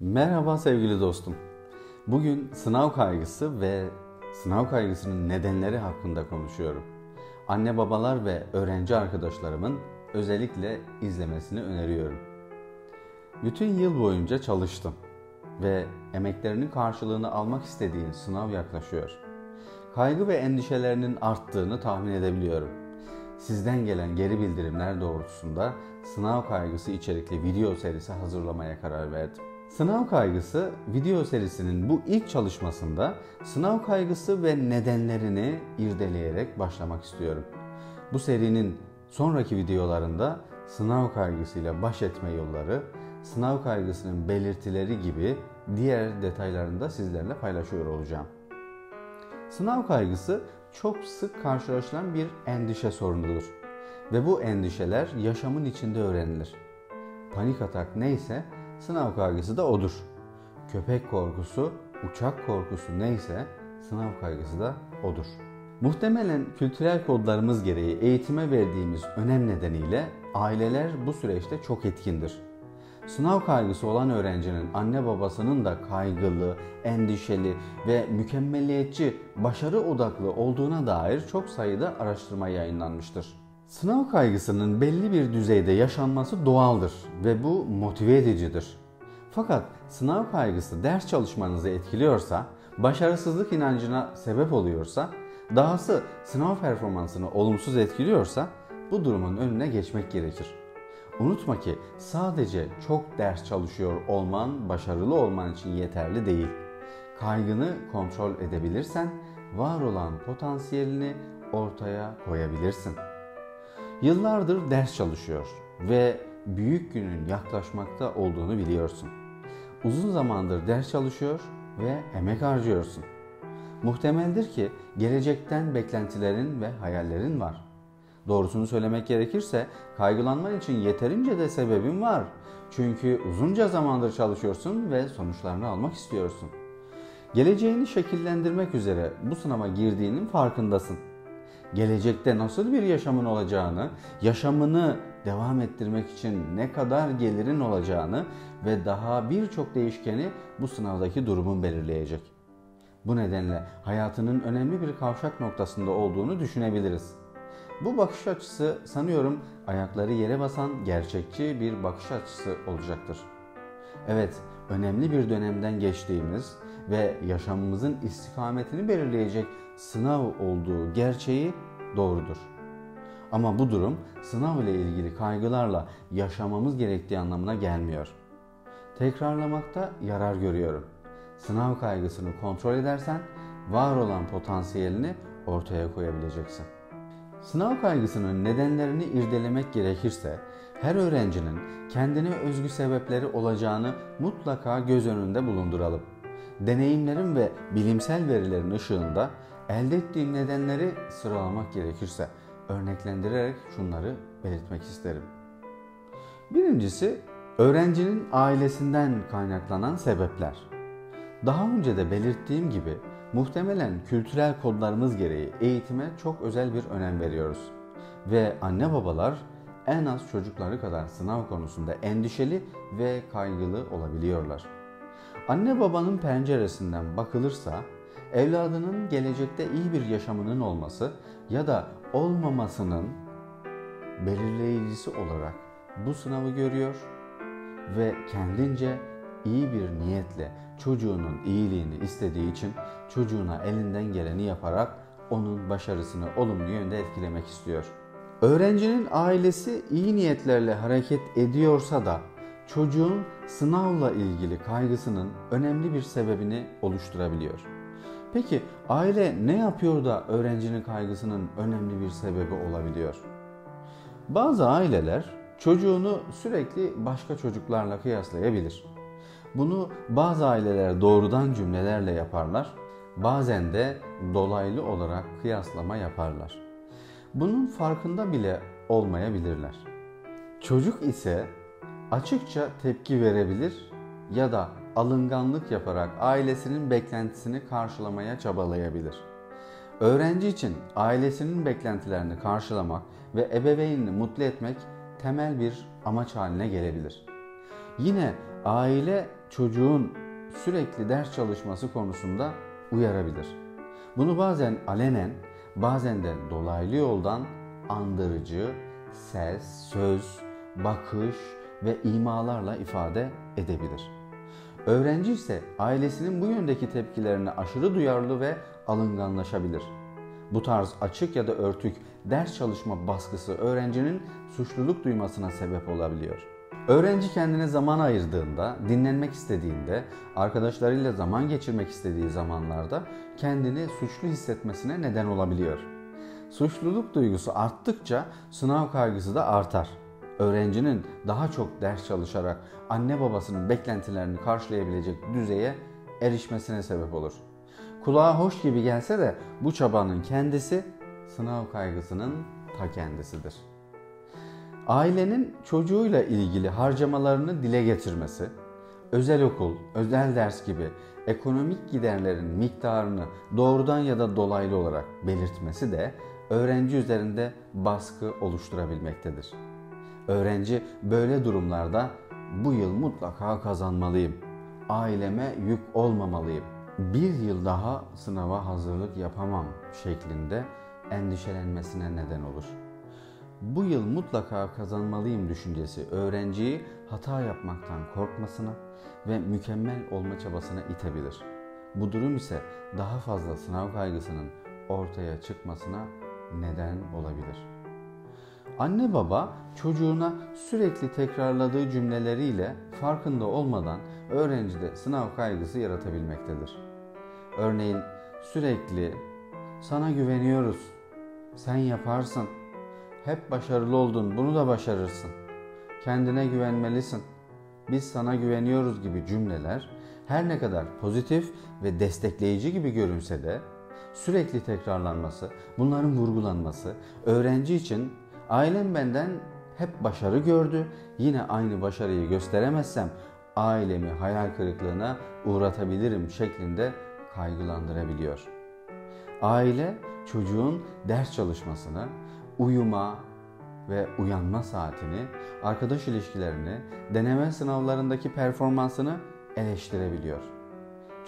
Merhaba sevgili dostum. Bugün sınav kaygısı ve sınav kaygısının nedenleri hakkında konuşuyorum. Anne babalar ve öğrenci arkadaşlarımın özellikle izlemesini öneriyorum. Bütün yıl boyunca çalıştım ve emeklerinin karşılığını almak istediğin sınav yaklaşıyor. Kaygı ve endişelerinin arttığını tahmin edebiliyorum. Sizden gelen geri bildirimler doğrultusunda sınav kaygısı içerikli video serisi hazırlamaya karar verdim. Sınav kaygısı video serisinin bu ilk çalışmasında sınav kaygısı ve nedenlerini irdeleyerek başlamak istiyorum. Bu serinin sonraki videolarında sınav kaygısıyla baş etme yolları, sınav kaygısının belirtileri gibi diğer detaylarını da sizlerle paylaşıyor olacağım. Sınav kaygısı çok sık karşılaşılan bir endişe sorunudur ve bu endişeler yaşamın içinde öğrenilir. Panik atak neyse sınav kaygısı da odur. Köpek korkusu, uçak korkusu neyse sınav kaygısı da odur. Muhtemelen kültürel kodlarımız gereği eğitime verdiğimiz önem nedeniyle aileler bu süreçte çok etkindir. Sınav kaygısı olan öğrencinin anne babasının da kaygılı, endişeli ve mükemmeliyetçi, başarı odaklı olduğuna dair çok sayıda araştırma yayınlanmıştır. Sınav kaygısının belli bir düzeyde yaşanması doğaldır ve bu motive edicidir. Fakat sınav kaygısı ders çalışmanızı etkiliyorsa, başarısızlık inancına sebep oluyorsa, dahası sınav performansını olumsuz etkiliyorsa bu durumun önüne geçmek gerekir. Unutma ki sadece çok ders çalışıyor olman başarılı olman için yeterli değil. Kaygını kontrol edebilirsen var olan potansiyelini ortaya koyabilirsin. Yıllardır ders çalışıyor ve büyük günün yaklaşmakta olduğunu biliyorsun. Uzun zamandır ders çalışıyor ve emek harcıyorsun. Muhtemeldir ki gelecekten beklentilerin ve hayallerin var. Doğrusunu söylemek gerekirse kaygılanman için yeterince de sebebin var. Çünkü uzunca zamandır çalışıyorsun ve sonuçlarını almak istiyorsun. Geleceğini şekillendirmek üzere bu sınava girdiğinin farkındasın. Gelecekte nasıl bir yaşamın olacağını, yaşamını devam ettirmek için ne kadar gelirin olacağını ve daha birçok değişkeni bu sınavdaki durumun belirleyecek. Bu nedenle hayatının önemli bir kavşak noktasında olduğunu düşünebiliriz. Bu bakış açısı sanıyorum ayakları yere basan gerçekçi bir bakış açısı olacaktır. Evet, önemli bir dönemden geçtiğimiz ve yaşamımızın istikametini belirleyecek sınav olduğu gerçeği doğrudur. Ama bu durum sınav ile ilgili kaygılarla yaşamamız gerektiği anlamına gelmiyor. Tekrarlamakta yarar görüyorum. Sınav kaygısını kontrol edersen var olan potansiyelini ortaya koyabileceksin. Sınav kaygısının nedenlerini irdelemek gerekirse her öğrencinin kendine özgü sebepleri olacağını mutlaka göz önünde bulunduralım. Deneyimlerin ve bilimsel verilerin ışığında elde ettiğim nedenleri sıralamak gerekirse örneklendirerek şunları belirtmek isterim. Birincisi, öğrencinin ailesinden kaynaklanan sebepler. Daha önce de belirttiğim gibi muhtemelen kültürel kodlarımız gereği eğitime çok özel bir önem veriyoruz. Ve anne babalar en az çocukları kadar sınav konusunda endişeli ve kaygılı olabiliyorlar. Anne babanın penceresinden bakılırsa evladının gelecekte iyi bir yaşamının olması ya da olmamasının belirleyicisi olarak bu sınavı görüyor ve kendince iyi bir niyetle çocuğunun iyiliğini istediği için çocuğuna elinden geleni yaparak onun başarısını olumlu yönde etkilemek istiyor. Öğrencinin ailesi iyi niyetlerle hareket ediyorsa da çocuğun sınavla ilgili kaygısının önemli bir sebebini oluşturabiliyor. Peki aile ne yapıyor da öğrencinin kaygısının önemli bir sebebi olabiliyor? Bazı aileler çocuğunu sürekli başka çocuklarla kıyaslayabilir. Bunu bazı aileler doğrudan cümlelerle yaparlar, bazen de dolaylı olarak kıyaslama yaparlar. Bunun farkında bile olmayabilirler. Çocuk ise açıkça tepki verebilir ya da alınganlık yaparak ailesinin beklentisini karşılamaya çabalayabilir. Öğrenci için ailesinin beklentilerini karşılamak ve ebeveynini mutlu etmek temel bir amaç haline gelebilir. Yine aile çocuğun sürekli ders çalışması konusunda uyarabilir. Bunu bazen alenen, bazen de dolaylı yoldan andırıcı, ses, söz, bakış ve imalarla ifade edebilir. Öğrenci ise ailesinin bu yöndeki tepkilerine aşırı duyarlı ve alınganlaşabilir. Bu tarz açık ya da örtük ders çalışma baskısı öğrencinin suçluluk duymasına sebep olabiliyor. Öğrenci kendine zaman ayırdığında, dinlenmek istediğinde, arkadaşlarıyla zaman geçirmek istediği zamanlarda kendini suçlu hissetmesine neden olabiliyor. Suçluluk duygusu arttıkça sınav kaygısı da artar. Öğrencinin daha çok ders çalışarak anne babasının beklentilerini karşılayabilecek düzeye erişmesine sebep olur. Kulağa hoş gibi gelse de bu çabanın kendisi sınav kaygısının ta kendisidir. Ailenin çocuğuyla ilgili harcamalarını dile getirmesi, özel okul, özel ders gibi ekonomik giderlerin miktarını doğrudan ya da dolaylı olarak belirtmesi de öğrenci üzerinde baskı oluşturabilmektedir. Öğrenci böyle durumlarda bu yıl mutlaka kazanmalıyım, aileme yük olmamalıyım, bir yıl daha sınava hazırlık yapamam şeklinde endişelenmesine neden olur. Bu yıl mutlaka kazanmalıyım düşüncesi öğrenciyi hata yapmaktan korkmasına ve mükemmel olma çabasına itebilir. Bu durum ise daha fazla sınav kaygısının ortaya çıkmasına neden olabilir. Anne baba çocuğuna sürekli tekrarladığı cümleleriyle farkında olmadan öğrencide sınav kaygısı yaratabilmektedir. Örneğin sürekli "Sana güveniyoruz, sen yaparsın, hep başarılı oldun, bunu da başarırsın, kendine güvenmelisin, biz sana güveniyoruz" gibi cümleler her ne kadar pozitif ve destekleyici gibi görünse de sürekli tekrarlanması, bunların vurgulanması öğrenci için ailem benden hep başarı gördü, yine aynı başarıyı gösteremezsem ailemi hayal kırıklığına uğratabilirim şeklinde kaygılandırabiliyor. Aile çocuğun ders çalışmasını, uyuma ve uyanma saatini, arkadaş ilişkilerini, deneme sınavlarındaki performansını eleştirebiliyor.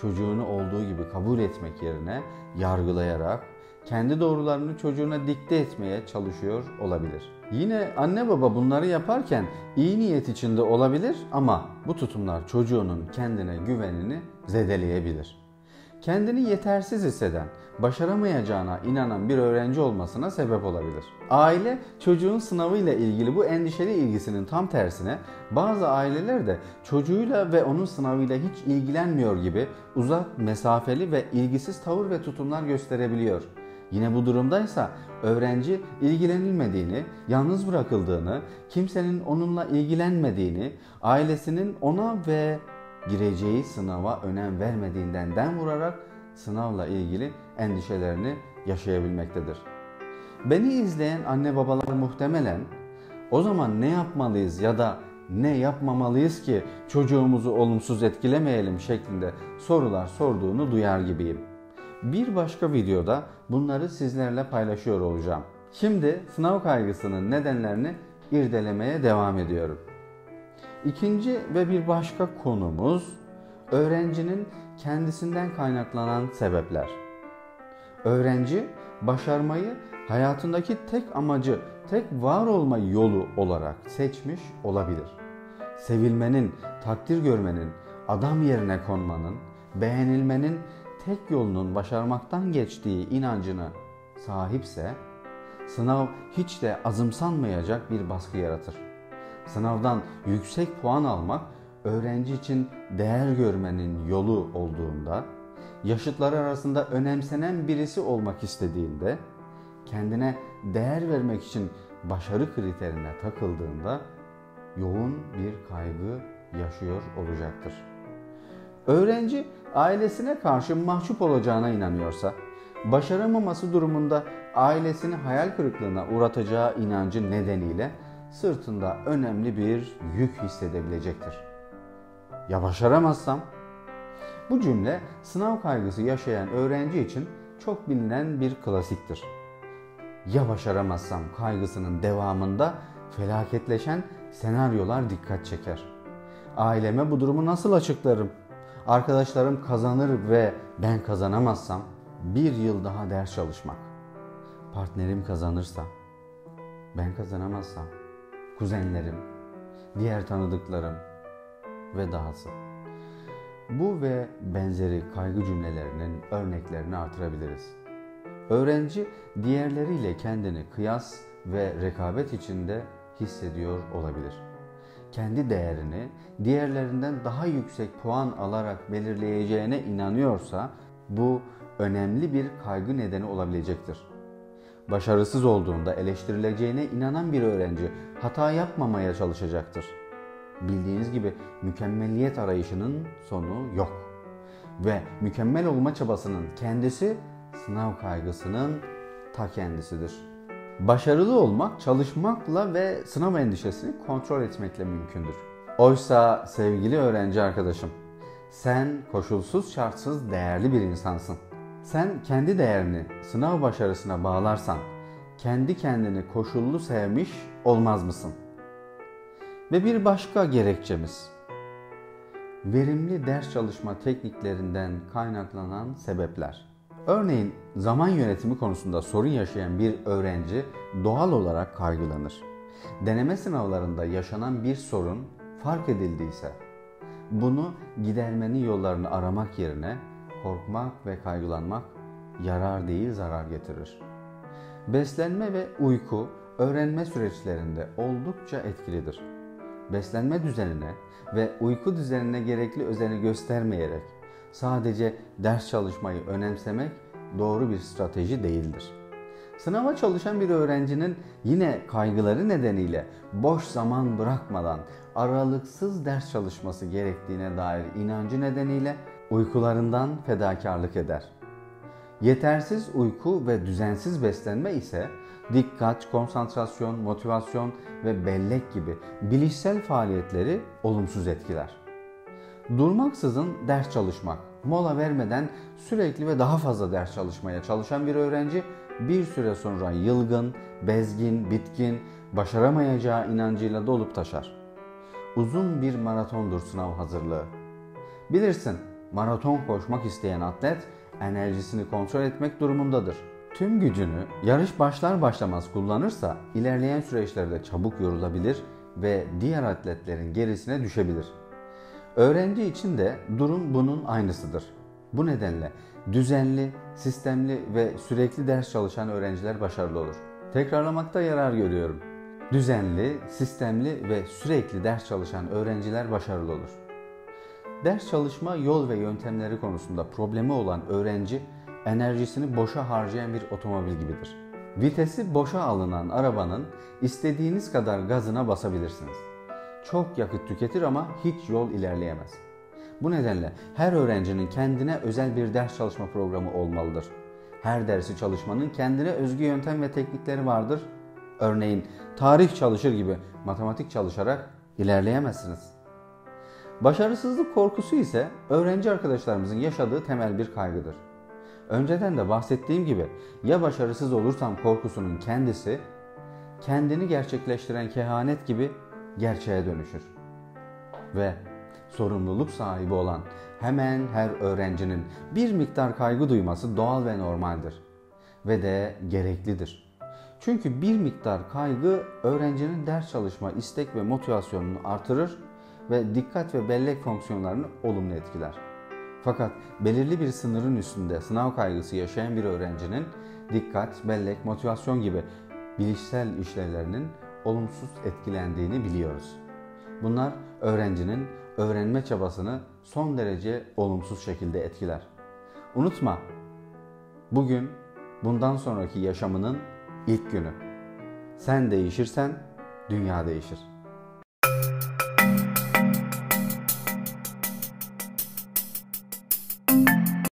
Çocuğunu olduğu gibi kabul etmek yerine yargılayarak kendi doğrularını çocuğuna dikte etmeye çalışıyor olabilir. Yine anne baba bunları yaparken iyi niyet içinde olabilir ama bu tutumlar çocuğunun kendine güvenini zedeleyebilir. Kendini yetersiz hisseden, başaramayacağına inanan bir öğrenci olmasına sebep olabilir. Aile çocuğun sınavıyla ilgili bu endişeli ilgisinin tam tersine bazı aileler de çocuğuyla ve onun sınavıyla hiç ilgilenmiyor gibi uzak, mesafeli ve ilgisiz tavır ve tutumlar gösterebiliyor. Yine bu durumdaysa öğrenci ilgilenilmediğini, yalnız bırakıldığını, kimsenin onunla ilgilenmediğini, ailesinin ona ve gireceği sınava önem vermediğinden dem vurarak sınavla ilgili endişelerini yaşayabilmektedir. Beni izleyen anne babalar muhtemelen o zaman ne yapmalıyız ya da ne yapmamalıyız ki çocuğumuzu olumsuz etkilemeyelim şeklinde sorular sorduğunu duyar gibiyim. Bir başka videoda bunları sizlerle paylaşıyor olacağım. Şimdi sınav kaygısının nedenlerini irdelemeye devam ediyorum. İkinci ve bir başka konumuz öğrencinin kendisinden kaynaklanan sebepler. Öğrenci başarmayı hayatındaki tek amacı, tek var olma yolu olarak seçmiş olabilir. Sevilmenin, takdir görmenin, adam yerine konmanın, beğenilmenin tek yolunun başarmaktan geçtiği inancına sahipse sınav hiç de azımsanmayacak bir baskı yaratır. Sınavdan yüksek puan almak öğrenci için değer görmenin yolu olduğunda, yaşıtları arasında önemsenen birisi olmak istediğinde, kendine değer vermek için başarı kriterine takıldığında yoğun bir kaygı yaşıyor olacaktır. Öğrenci ailesine karşı mahcup olacağına inanıyorsa, başaramaması durumunda ailesini hayal kırıklığına uğratacağı inancı nedeniyle sırtında önemli bir yük hissedebilecektir. Ya başaramazsam? Bu cümle sınav kaygısı yaşayan öğrenci için çok bilinen bir klasiktir. Ya başaramazsam kaygısının devamında felaketleşen senaryolar dikkat çeker. Aileme bu durumu nasıl açıklarım? Arkadaşlarım kazanır ve ben kazanamazsam bir yıl daha ders çalışmak. Partnerim kazanırsa, ben kazanamazsam, kuzenlerim, diğer tanıdıklarım ve dahası. Bu ve benzeri kaygı cümlelerinin örneklerini artırabiliriz. Öğrenci diğerleriyle kendini kıyas ve rekabet içinde hissediyor olabilir. Kendi değerini diğerlerinden daha yüksek puan alarak belirleyeceğine inanıyorsa bu önemli bir kaygı nedeni olabilecektir. Başarısız olduğunda eleştirileceğine inanan bir öğrenci hata yapmamaya çalışacaktır. Bildiğiniz gibi mükemmeliyet arayışının sonu yok. Ve mükemmel olma çabasının kendisi sınav kaygısının ta kendisidir. Başarılı olmak çalışmakla ve sınav endişesini kontrol etmekle mümkündür. Oysa sevgili öğrenci arkadaşım, sen koşulsuz şartsız değerli bir insansın. Sen kendi değerini sınav başarısına bağlarsan kendi kendini koşullu sevmiş olmaz mısın? Ve bir başka gerekçemiz, verimli ders çalışma tekniklerinden kaynaklanan sebepler. Örneğin zaman yönetimi konusunda sorun yaşayan bir öğrenci doğal olarak kaygılanır. Deneme sınavlarında yaşanan bir sorun fark edildiyse, bunu gidermenin yollarını aramak yerine korkmak ve kaygılanmak yarar değil zarar getirir. Beslenme ve uyku öğrenme süreçlerinde oldukça etkilidir. Beslenme düzenine ve uyku düzenine gerekli özeni göstermeyerek sadece ders çalışmayı önemsemek doğru bir strateji değildir. Sınava çalışan bir öğrencinin yine kaygıları nedeniyle boş zaman bırakmadan aralıksız ders çalışması gerektiğine dair inancı nedeniyle uykularından fedakarlık eder. Yetersiz uyku ve düzensiz beslenme ise dikkat, konsantrasyon, motivasyon ve bellek gibi bilişsel faaliyetleri olumsuz etkiler. Durmaksızın ders çalışmak, mola vermeden sürekli ve daha fazla ders çalışmaya çalışan bir öğrenci bir süre sonra yılgın, bezgin, bitkin, başaramayacağı inancıyla dolup taşar. Uzun bir maratondur sınav hazırlığı. Bilirsin, maraton koşmak isteyen atlet enerjisini kontrol etmek durumundadır. Tüm gücünü yarış başlar başlamaz kullanırsa ilerleyen süreçlerde çabuk yorulabilir ve diğer atletlerin gerisine düşebilir. Öğrenci için de durum bunun aynısıdır. Bu nedenle düzenli, sistemli ve sürekli ders çalışan öğrenciler başarılı olur. Tekrarlamakta yarar görüyorum. Düzenli, sistemli ve sürekli ders çalışan öğrenciler başarılı olur. Ders çalışma yol ve yöntemleri konusunda problemi olan öğrenci enerjisini boşa harcayan bir otomobil gibidir. Vitesi boşa alınan arabanın istediğiniz kadar gazına basabilirsiniz. Çok yakıt tüketir ama hiç yol ilerleyemez. Bu nedenle her öğrencinin kendine özel bir ders çalışma programı olmalıdır. Her dersi çalışmanın kendine özgü yöntem ve teknikleri vardır. Örneğin tarih çalışır gibi matematik çalışarak ilerleyemezsiniz. Başarısızlık korkusu ise öğrenci arkadaşlarımızın yaşadığı temel bir kaygıdır. Önceden de bahsettiğim gibi ya başarısız olursam korkusunun kendisi kendini gerçekleştiren kehanet gibi gerçeğe dönüşür. Ve sorumluluk sahibi olan hemen her öğrencinin bir miktar kaygı duyması doğal ve normaldir. Ve de gereklidir. Çünkü bir miktar kaygı öğrencinin ders çalışma istek ve motivasyonunu artırır ve dikkat ve bellek fonksiyonlarını olumlu etkiler. Fakat belirli bir sınırın üstünde sınav kaygısı yaşayan bir öğrencinin dikkat, bellek, motivasyon gibi bilişsel işlevlerinin olumsuz etkilendiğini biliyoruz. Bunlar öğrencinin öğrenme çabasını son derece olumsuz şekilde etkiler. Unutma, bugün bundan sonraki yaşamının ilk günü. Sen değişirsen dünya değişir.